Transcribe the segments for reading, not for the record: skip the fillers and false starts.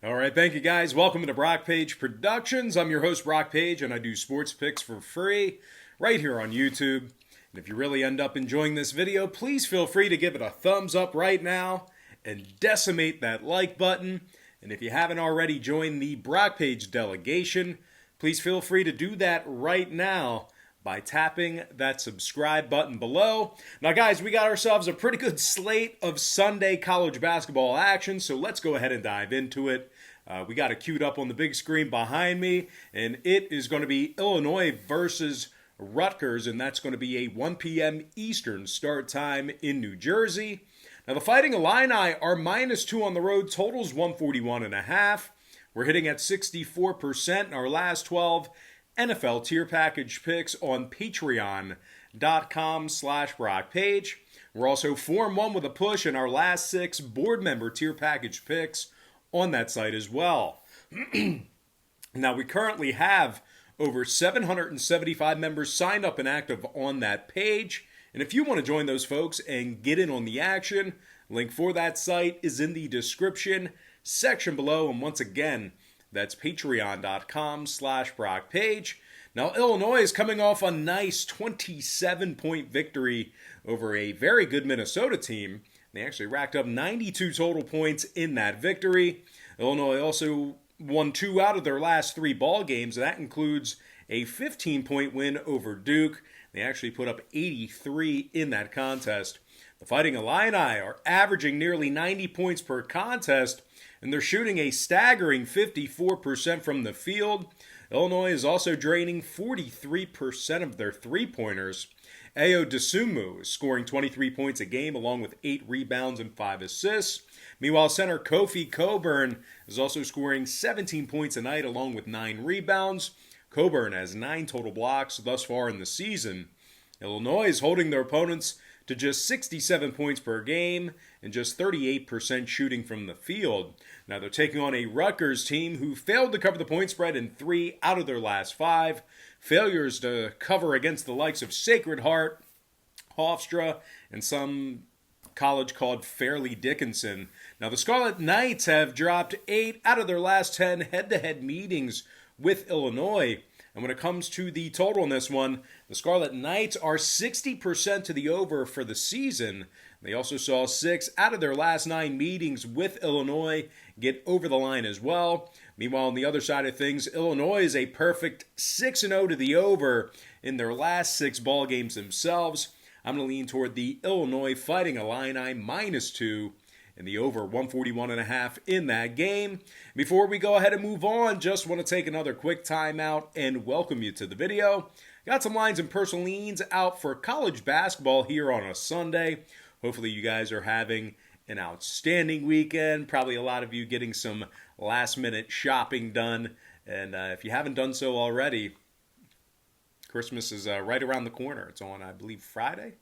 All right, thank you guys. Welcome to Brock Page Productions. I'm your host, Brock Page, and I do sports picks for free right here on YouTube. And if you really end up enjoying this video, please feel free to give it a thumbs up right now and decimate that like button. And if you haven't already joined the Brock Page delegation, please feel free to do that right now by tapping that subscribe button below. Now guys, we got ourselves a pretty good slate of Sunday college basketball action, so let's go ahead and dive into it. We got it queued up on the big screen behind me, and it is going to be Illinois versus Rutgers, and that's going to be a 1 p.m. Eastern start time in New Jersey. Now the Fighting Illini are -2 on the road, totals 141.5. We're hitting at 64% in our last 12 NFL tier package picks on patreon.com/BrockPage. We're also 4-1 with a push in our last 6 board member tier package picks on that site as well. Now we currently have over 775 members signed up and active on that page. And if you want to join those folks and get in on the action, link for that site is in the description section below. And once again, that's patreon.com/BrockPage. Now, Illinois is coming off a nice 27-point victory over a very good Minnesota team. They actually racked up 92 total points in that victory. Illinois also won 2 out of their last 3 ball games. That includes a 15-point win over Duke. They actually put up 83 in that contest. The Fighting Illini are averaging nearly 90 points per contest, and they're shooting a staggering 54% from the field. Illinois is also draining 43% of their three-pointers. Ayo Dosunmu is scoring 23 points a game along with 8 rebounds and 5 assists. Meanwhile, center Kofi Cockburn is also scoring 17 points a night along with 9 rebounds. Cockburn has 9 total blocks thus far in the season. Illinois is holding their opponents to just 67 points per game and just 38% shooting from the field. Now they're taking on a Rutgers team who failed to cover the point spread in 3 out of their last 5. Failures to cover against the likes of Sacred Heart, Hofstra, and some college called Fairleigh Dickinson. Now the Scarlet Knights have dropped 8 out of their last 10 head-to-head meetings with Illinois. And when it comes to the total in this one, the Scarlet Knights are 60% to the over for the season. They also saw 6 out of their last 9 meetings with Illinois get over the line as well. Meanwhile, on the other side of things, Illinois is a perfect 6-0 to the over in their last 6 ball games themselves. I'm going to lean toward the Illinois Fighting Illini -2 and the over 141.5 in that game. Before we go ahead and move on, just want to take another quick timeout and welcome you to the video. Got some lines and personal leans out for college basketball here on a Sunday. Hopefully you guys are having an outstanding weekend. Probably a lot of you getting some last-minute shopping done. And if you haven't done so already, Christmas is right around the corner. It's on, I believe, Friday,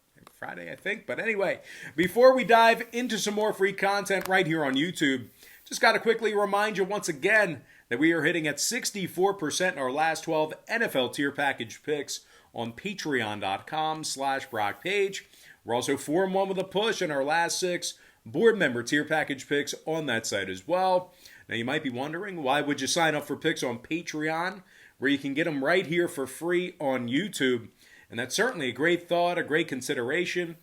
I think. But anyway, before we dive into some more free content right here on YouTube, just got to quickly remind you once again that we are hitting at 64% in our last 12 NFL tier package picks on patreon.com/BrockPage. We're also 4-1 with a push in our last 6 board member tier package picks on that site as well. Now you might be wondering, why would you sign up for picks on Patreon, where you can get them right here for free on YouTube? And that's certainly a great thought, a great consideration.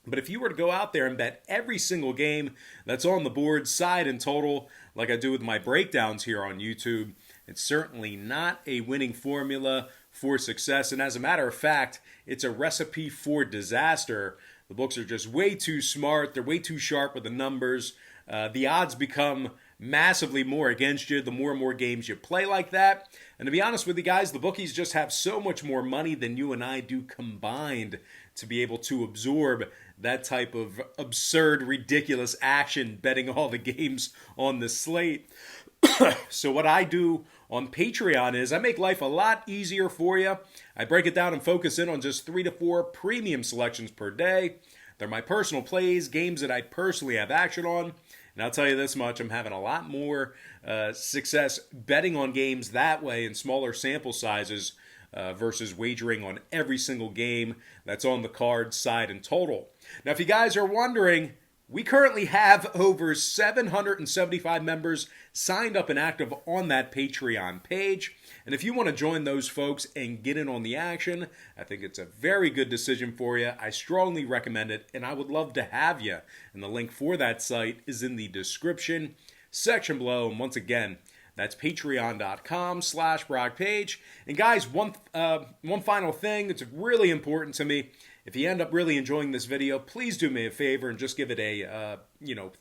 But if you were to go out there and bet every single game that's on the board, side and total, like I do with my breakdowns here on YouTube, it's certainly not a winning formula for success. And as a matter of fact, it's a recipe for disaster. The books are just way too smart. They're way too sharp with the numbers. The odds become massively more against you the more and more games you play like that. And to be honest with you guys, the bookies just have so much more money than you and I do combined to be able to absorb that type of absurd, ridiculous action betting all the games on the slate. So what I do on Patreon is I make life a lot easier for you. I break it down and focus in on just 3 to 4 premium selections per day. They're my personal plays, games that I personally have action on. And I'll tell you this much, I'm having a lot more success betting on games that way in smaller sample sizes versus wagering on every single game that's on the card, side, and total. Now, if you guys are wondering, We currently have over 775 members signed up and active on that Patreon page. And if you want to join those folks and get in on the action, I think it's a very good decision for you. I strongly recommend it, and I would love to have you. And the link for that site is in the description section below. And once again, that's patreon.com/BrockPage. And guys, one final thing that's really important to me. If you end up really enjoying this video, please do me a favor and just give it a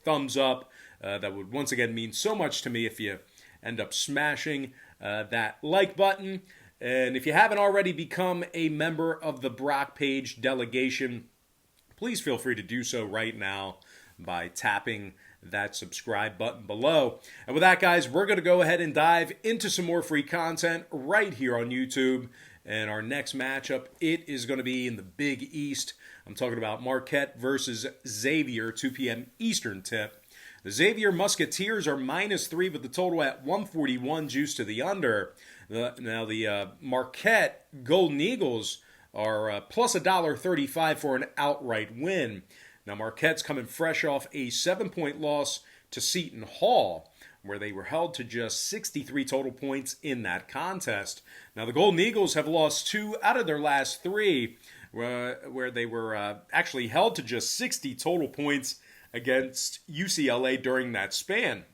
thumbs up. That would once again mean so much to me if you end up smashing that like button. And if you haven't already become a member of the Brock Page delegation, please feel free to do so right now by tapping that subscribe button below. And with that, guys, we're going to go ahead and dive into some more free content right here on YouTube. And our next matchup, it is going to be in the Big East. I'm talking about Marquette versus Xavier, 2 p.m. Eastern tip. The Xavier Musketeers are -3 with the total at 141 juice to the under. Now the Marquette Golden Eagles are plus $1.35 for an outright win. Now Marquette's coming fresh off a 7-point loss to Seton Hall, where they were held to just 63 total points in that contest. Now, the Golden Eagles have lost 2 out of their last 3, where they were actually held to just 60 total points against UCLA during that span.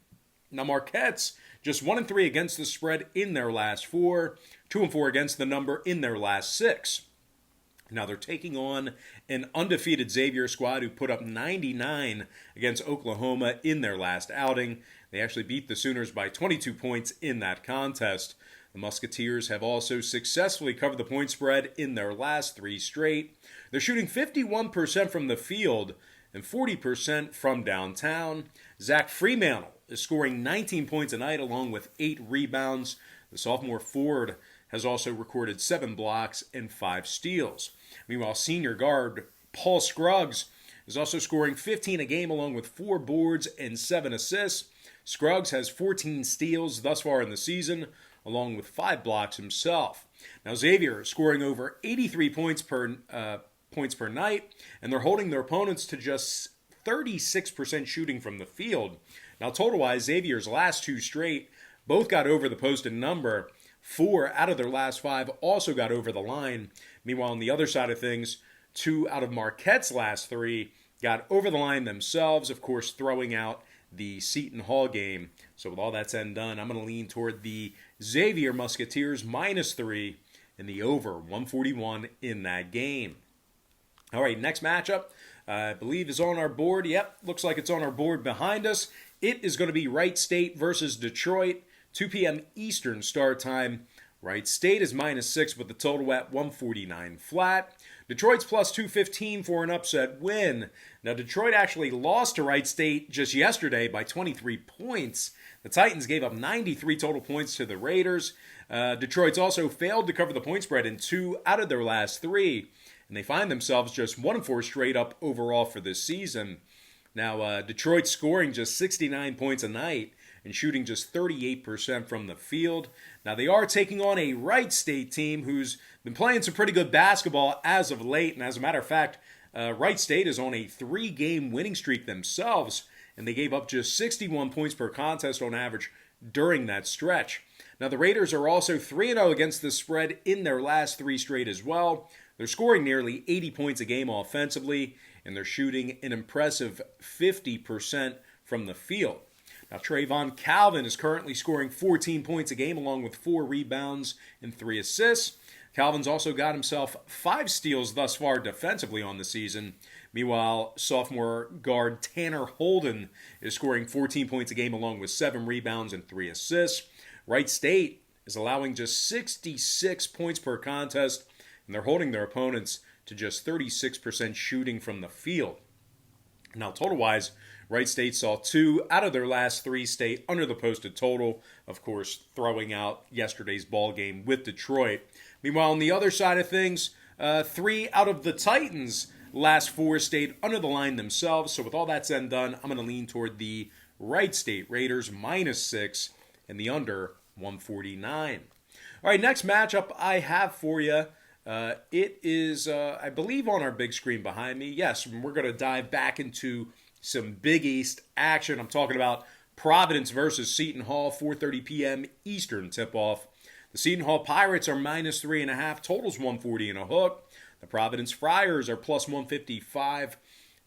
Now, Marquette's just 1-3 against the spread in their last 4, 2-4 against the number in their last 6. Now they're taking on an undefeated Xavier squad who put up 99 against Oklahoma in their last outing. They actually beat the Sooners by 22 points in that contest. The Musketeers have also successfully covered the point spread in their last 3 straight. They're shooting 51% from the field and 40% from downtown. Zach Freemantle is scoring 19 points a night along with 8 rebounds. The sophomore forward has also recorded 7 blocks and 5 steals. Meanwhile, senior guard Paul Scruggs is also scoring 15 a game along with 4 boards and 7 assists. Scruggs has 14 steals thus far in the season, along with 5 blocks himself. Now Xavier is scoring over 83 points per night, and they're holding their opponents to just 36% shooting from the field. Now total-wise, Xavier's last 2 straight both got over the posted number. 4 out of their last 5 also got over the line. Meanwhile, on the other side of things, 2 out of Marquette's last 3 got over the line themselves, of course, throwing out the Seton Hall game. So with all that said and done, I'm going to lean toward the Xavier Musketeers -3 and the over 141 in that game. All right, next matchup, I believe is on our board. Yep, looks like it's on our board behind us. It is going to be Wright State versus Detroit. 2 p.m. Eastern start time. Wright State is -6 with the total at 149 flat. Detroit's plus 215 for an upset win. Now, Detroit actually lost to Wright State just yesterday by 23 points. The Titans gave up 93 total points to the Raiders. Detroit's also failed to cover the point spread in 2 out of their last 3. And they find themselves just 1-4 straight up overall for this season. Now, Detroit's scoring just 69 points a night and shooting just 38% from the field. Now, they are taking on a Wright State team who's been playing some pretty good basketball as of late. And as a matter of fact, Wright State is on a 3-game winning streak themselves, and they gave up just 61 points per contest on average during that stretch. Now, the Raiders are also 3-0 against the spread in their last 3 straight as well. They're scoring nearly 80 points a game offensively, and they're shooting an impressive 50% from the field. Now, Trayvon Calvin is currently scoring 14 points a game along with 4 rebounds and 3 assists. Calvin's also got himself 5 steals thus far defensively on the season. Meanwhile, sophomore guard Tanner Holden is scoring 14 points a game along with 7 rebounds and 3 assists. Wright State is allowing just 66 points per contest, and they're holding their opponents to just 36% shooting from the field. Now, total-wise, Wright State saw 2 out of their last 3 stay under the posted total, of course, throwing out yesterday's ball game with Detroit. Meanwhile, on the other side of things, 3 out of the Titans' last 4 stayed under the line themselves. So with all that said and done, I'm going to lean toward the Wright State Raiders -6 and the under 149. All right, next matchup I have for you. It is, I believe, on our big screen behind me. Yes, we're going to dive back into some Big East action. I'm talking about Providence versus Seton Hall, 4:30 p.m. Eastern tip-off. The Seton Hall Pirates are minus 3.5. Totals 140 and a hook. The Providence Friars are plus 155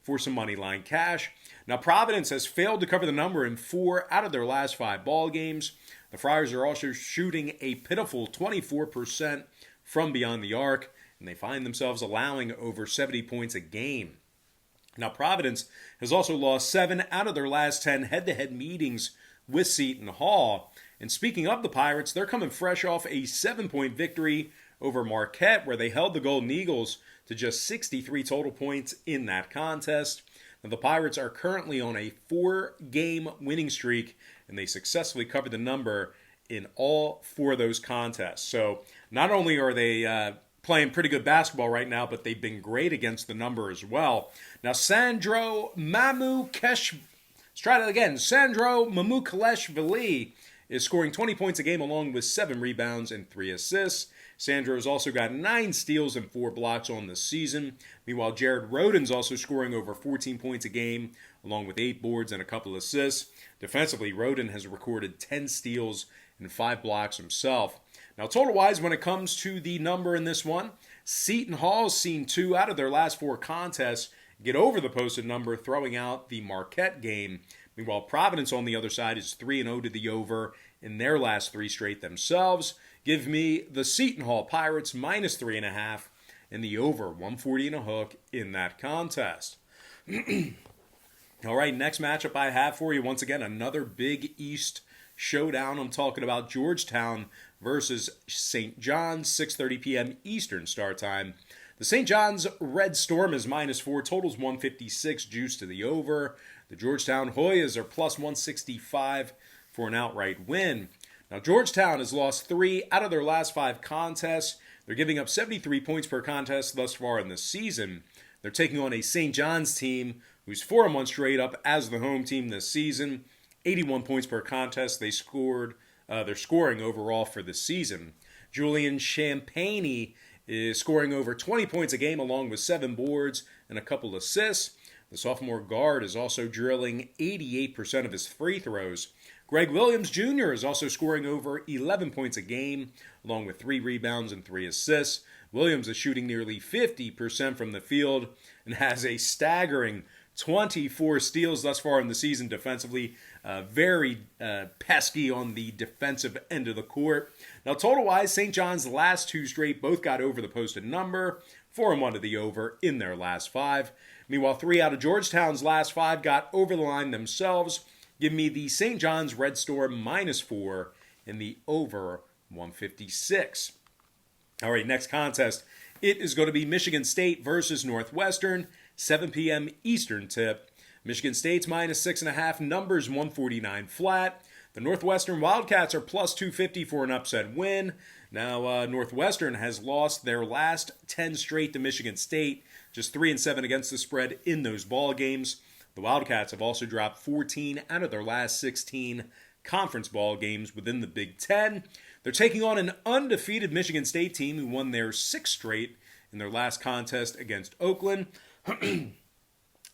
for some money line cash. Now, Providence has failed to cover the number in 4 out of their last 5 ball games. The Friars are also shooting a pitiful 24% from beyond the arc, and they find themselves allowing over 70 points a game. Now, Providence has also lost 7 out of their last 10 head-to-head meetings with Seton Hall. And speaking of the Pirates, they're coming fresh off a 7-point victory over Marquette, where they held the Golden Eagles to just 63 total points in that contest. Now, the Pirates are currently on a 4-game winning streak, and they successfully covered the number in all 4 of those contests. So not only are they playing pretty good basketball right now, but they've been great against the number as well. Now, Sandro Mamukelashvili is scoring 20 points a game along with 7 rebounds and 3 assists. Sandro's also got 9 steals and 4 blocks on the season. Meanwhile, Jared Rhoden's also scoring over 14 points a game along with 8 boards and a couple assists. Defensively, Rhoden has recorded 10 steals and 5 blocks himself. Now, total-wise, when it comes to the number in this one, Seton Hall has seen 2 out of their last 4 contests get over the posted number, throwing out the Marquette game. Meanwhile, Providence on the other side is 3-0 to the over in their last 3 straight themselves. Give me the Seton Hall Pirates minus 3.5 and the over 140 and a hook in that contest. All right, next matchup I have for you, once again, another Big East showdown. I'm talking about Georgetown versus St. John's, 6:30 p.m. Eastern start time. The St. John's Red Storm is minus 4, totals 156, juice to the over. The Georgetown Hoyas are plus 165 for an outright win. Now, Georgetown has lost 3 out of their last 5 contests. They're giving up 73 points per contest thus far in the season. They're taking on a St. John's team who's 4-1 straight up as the home team this season. 81 points per contest they're scoring overall for the season. Julian Champagny is scoring over 20 points a game along with 7 boards and a couple assists. The sophomore guard is also drilling 88% of his free throws. Greg Williams Jr. is also scoring over 11 points a game along with 3 rebounds and 3 assists. Williams is shooting nearly 50% from the field and has a staggering 24 steals thus far in the season defensively. Very pesky on the defensive end of the court. Now, total-wise, St. John's last 2 straight both got over the posted number. 4-1 to the over in their last 5. Meanwhile, 3 out of Georgetown's last 5 got over the line themselves. Give me the St. John's Red Storm minus 4 and the over 156. All right, next contest. It is going to be Michigan State versus Northwestern, 7 p.m. Eastern tip. Michigan State's minus 6.5, numbers 149 flat. The Northwestern Wildcats are plus 250 for an upset win. Now, Northwestern has lost their last 10 straight to Michigan State, just 3-7 against the spread in those ball games. The Wildcats have also dropped 14 out of their last 16 conference ball games within the Big Ten. They're taking on an undefeated Michigan State team who won their 6th straight in their last contest against Oakland.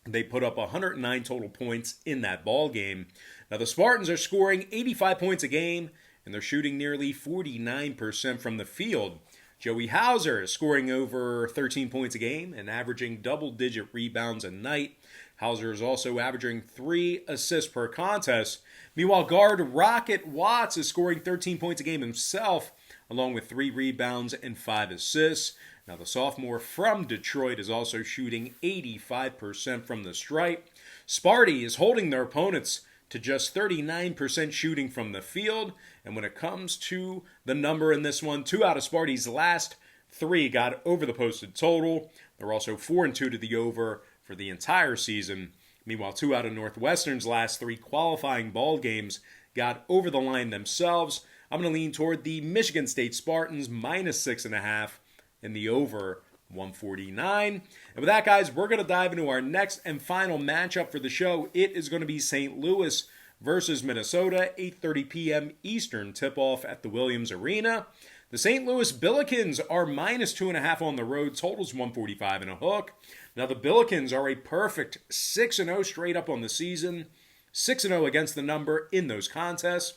They put up 109 total points in that ball game. Now, the Spartans are scoring 85 points a game, and they're shooting nearly 49% from the field. Joey Hauser is scoring over 13 points a game and averaging double-digit rebounds a night. Hauser is also averaging 3 assists per contest. Meanwhile, guard Rocket Watts is scoring 13 points a game himself, along with 3 rebounds and 5 assists. Now, the sophomore from Detroit is also shooting 85% from the stripe. Sparty is holding their opponents to just 39% shooting from the field. And when it comes to the number in this one, 2 out of Sparty's last 3 got over the posted total. They're also 4-2 to the over for the entire season. Meanwhile, 2 out of Northwestern's last 3 qualifying ball games got over the line themselves. I'm going to lean toward the Michigan State Spartans minus 6.5 and the over 149. And with that, guys, we're going to dive into our next and final matchup for the show. It is going to be St. Louis versus Minnesota, 8:30 p.m. Eastern tip-off at the Williams Arena. The St. Louis Billikens are minus 2.5 on the road, totals 145 and a hook. Now the Billikens are a perfect 6-0 straight up on the season, 6-0 against the number in those contests.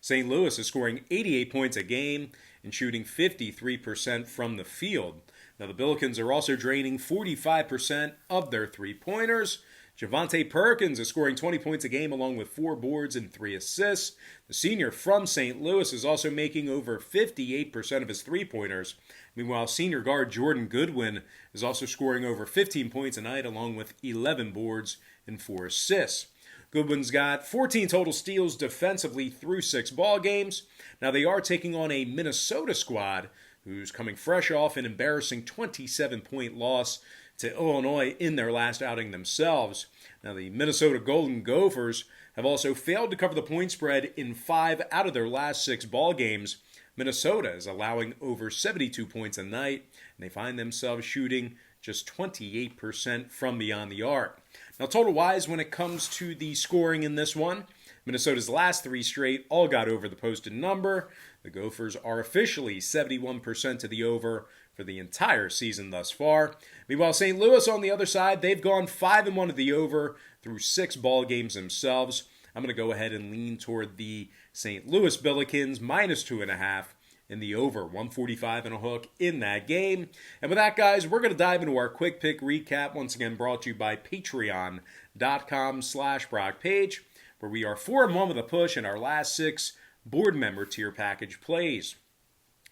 St. Louis is scoring 88 points a game and shooting 53% from the field. Now the Billikens are also draining 45% of their three-pointers. Javonte Perkins is scoring 20 points a game along with 4 boards and 3 assists. The senior from St. Louis is also making over 58% of his three-pointers. Meanwhile, senior guard Jordan Goodwin is also scoring over 15 points a night along with 11 boards and 4 assists. Goodwin's got 14 total steals defensively through 6 ball games. Now they are taking on a Minnesota squad who's coming fresh off an embarrassing 27-point loss to Illinois in their last outing themselves. Now the Minnesota Golden Gophers have also failed to cover the point spread in 5 out of their last 6 ball games. Minnesota is allowing over 72 points a night, and they find themselves shooting just 28% from beyond the arc. Now total-wise, when it comes to the scoring in this one, Minnesota's last 3 straight all got over the posted number. The Gophers are officially 71% to the over for the entire season thus far. Meanwhile, St. Louis on the other side, they've gone 5-1 to the over through 6 ball games themselves. I'm going to go ahead and lean toward the St. Louis Billikens minus 2.5 in the over, 145 and a hook in that game. And with that, guys, we're going to dive into our quick pick recap, once again brought to you by patreon.com/BrockPage, where we are 4-1 with a push in our last 6 board member tier package plays.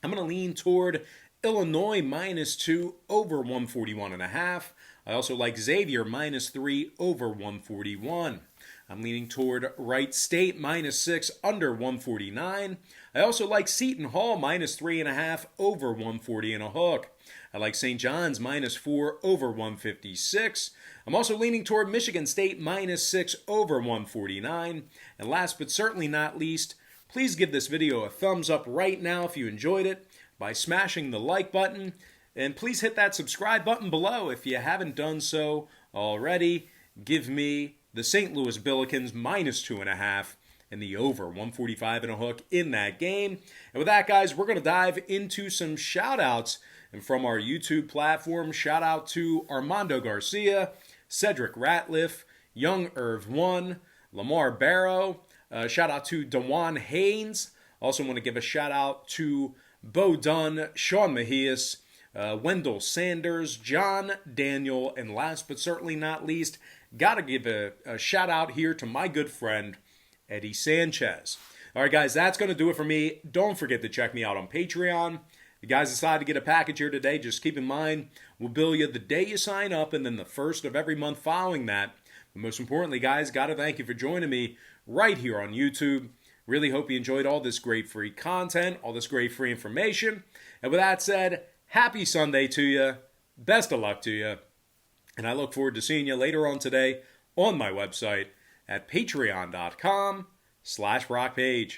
I'm going to lean toward Illinois minus 2 over 141.5. I also like Xavier minus 3 over 141. I'm leaning toward Wright State minus 6 under 149. I also like Seton Hall minus 3.5 over 140 and a hook. I like St. John's minus 4 over 156. I'm also leaning toward Michigan State minus 6 over 149. And last but certainly not least, please give this video a thumbs up right now if you enjoyed it by smashing the like button. And please hit that subscribe button below if you haven't done so already. Give me the St. Louis Billikens minus 2.5 and the over 145 and a hook in that game. And with that, guys, we're going to dive into some shout-outs. And from our YouTube platform, shout out to Armando Garcia, Cedric Ratliff, Young Irv 1, Lamar Barrow. Shout out to Dewan Haynes. Also want to give a shout out to Bo Dunn, Sean Mejias, Wendell Sanders, John Daniel, and last but certainly not least, got to give a shout out here to my good friend, Eddie Sanchez. All right, guys, that's going to do it for me. Don't forget to check me out on Patreon. If you guys decide to get a package here today, just keep in mind, we'll bill you the day you sign up and then the first of every month following that. But most importantly, guys, got to thank you for joining me right here on YouTube. Really hope you enjoyed all this great free content, all this great free information. And with that said, happy Sunday to you. Best of luck to you. And I look forward to seeing you later on today on my website at patreon.com/BrockPage.